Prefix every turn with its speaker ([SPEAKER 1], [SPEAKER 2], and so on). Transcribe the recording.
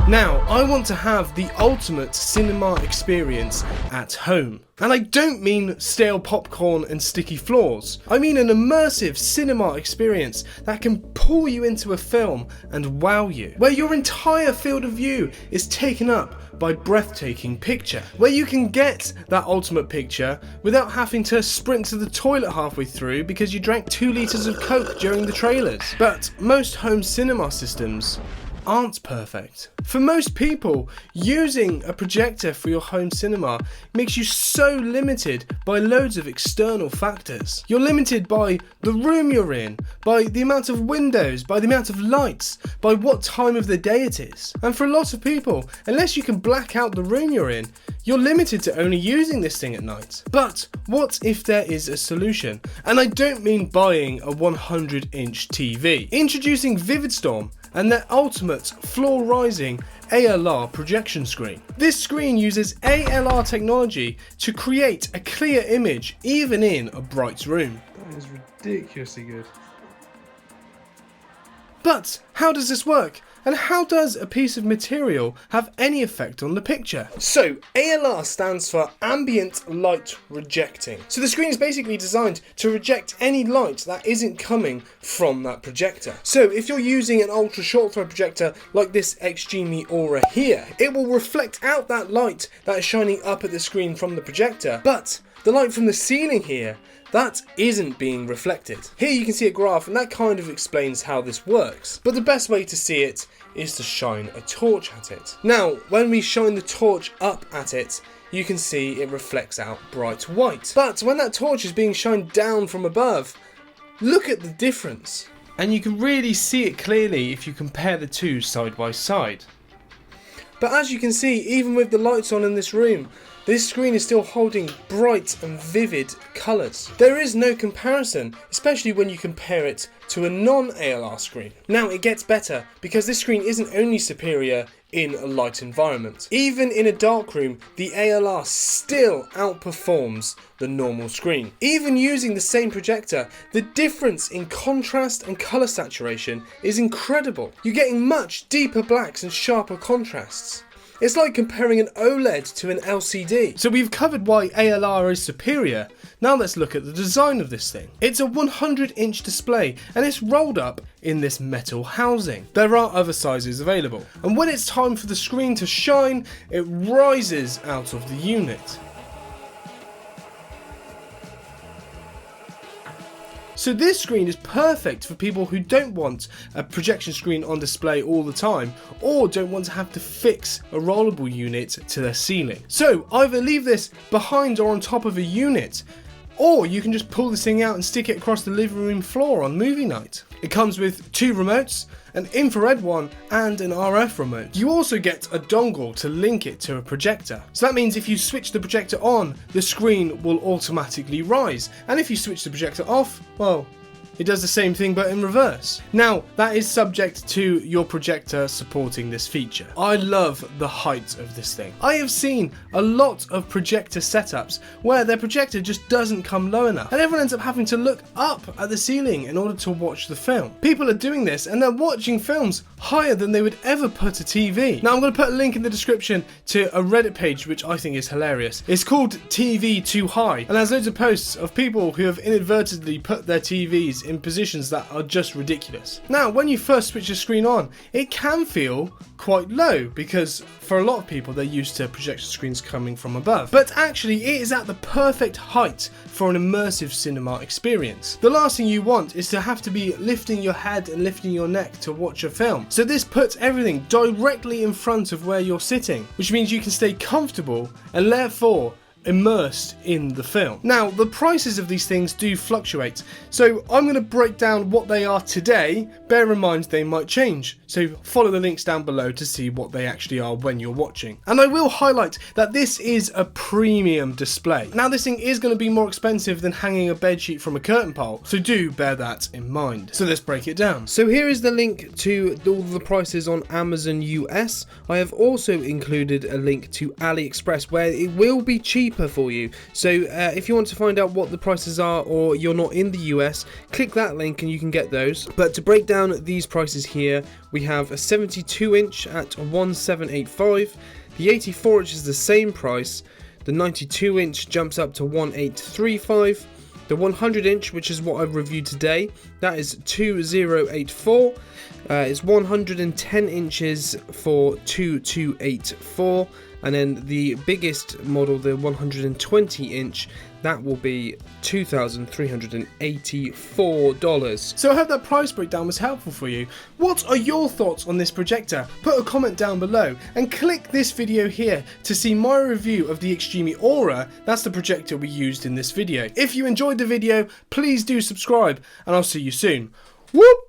[SPEAKER 1] Now, I want to have the ultimate cinema experience at home. And I don't mean stale popcorn and sticky floors. I mean an immersive cinema experience that can pull you into a film and wow you. Where your entire field of view is taken up by breathtaking picture. Where you can get that ultimate picture without having to sprint to the toilet halfway through because you drank 2 litres of Coke during the trailers. But most home cinema systems aren't perfect. For most people, using a projector for your home cinema makes you so limited by loads of external factors. You're limited by the room you're in, by the amount of windows, by the amount of lights, by what time of the day it is. And for a lot of people, unless you can black out the room you're in, you're limited to only using this thing at night. But what if there is a solution? And I don't mean buying a 100-inch TV. Introducing VIVIDSTORM and their ultimate floor-rising ALR projection screen. This screen uses ALR technology to create a clear image even in a bright room. That is ridiculously good. But how does this work? And how does a piece of material have any effect on the picture? So, ALR stands for Ambient Light Rejecting. So the screen is basically designed to reject any light that isn't coming from that projector. So if you're using an ultra short throw projector like this XGME Aura here, it will reflect out that light that is shining up at the screen from the projector. But the light from the ceiling here, that isn't being reflected. Here you can see a graph, and that kind of explains how this works. But the best way to see it is to shine a torch at it. Now, when we shine the torch up at it, you can see it reflects out bright white. But when that torch is being shined down from above, look at the difference. And you can really see it clearly if you compare the two side by side. But as you can see, even with the lights on in this room, this screen is still holding bright and vivid colours. There is no comparison, especially when you compare it to a non-ALR screen. Now it gets better because this screen isn't only superior in a light environment. Even in a dark room, the ALR still outperforms the normal screen. Even using the same projector, the difference in contrast and colour saturation is incredible. You're getting much deeper blacks and sharper contrasts. It's like comparing an OLED to an LCD. So we've covered why ALR is superior. Now let's look at the design of this thing. It's a 100-inch display and it's rolled up in this metal housing. There are other sizes available. And when it's time for the screen to shine, it rises out of the unit. So this screen is perfect for people who don't want a projection screen on display all the time, or don't want to have to fix a rollable unit to their ceiling. So either leave this behind or on top of a unit, or you can just pull this thing out and stick it across the living room floor on movie night. It comes with 2 remotes, an infrared one and an RF remote. You also get a dongle to link it to a projector. So that means if you switch the projector on, the screen will automatically rise. And if you switch the projector off, well, it does the same thing but in reverse. Now, that is subject to your projector supporting this feature. I love the height of this thing. I have seen a lot of projector setups where their projector just doesn't come low enough, and everyone ends up having to look up at the ceiling in order to watch the film. People are doing this and they're watching films higher than they would ever put a TV. Now, I'm going to put a link in the description to a Reddit page which I think is hilarious. It's called TV Too High, and there's loads of posts of people who have inadvertently put their TVs in positions that are just ridiculous. Now, when you first switch the screen on, it can feel quite low because for a lot of people they're used to projection screens coming from above. But actually it is at the perfect height for an immersive cinema experience. The last thing you want is to have to be lifting your head and lifting your neck to watch a film. So this puts everything directly in front of where you're sitting, which means you can stay comfortable and therefore immersed in the film. Now, the prices of these things do fluctuate, so I'm going to break down what they are today. Bear in mind they might change, so follow the links down below to see what they actually are when you're watching. And I will highlight that this is a premium display. Now, this thing is going to be more expensive than hanging a bedsheet from a curtain pole, so do bear that in mind. So let's break it down. So here is the link to all the prices on Amazon US. I have also included a link to AliExpress where it will be cheaper cheaper for you. So if you want to find out what the prices are, or you're not in the US, click that link and you can get those. But to break down these prices here, we have a 72 inch at $1,785, the 84 inch is the same price, the 92 inch jumps up to $1,835, the 100 inch, which is what I've reviewed today, that is $2,084. It's 110 inches for $2,284, and then the biggest model, the 120 inch, that will be $2,384. So I hope that price breakdown was helpful for you. What are your thoughts on this projector? Put a comment down below and click this video here to see my review of the Extreme Aura. That's the projector we used in this video. If you enjoyed the video, please do subscribe and I'll see you soon. Whoop!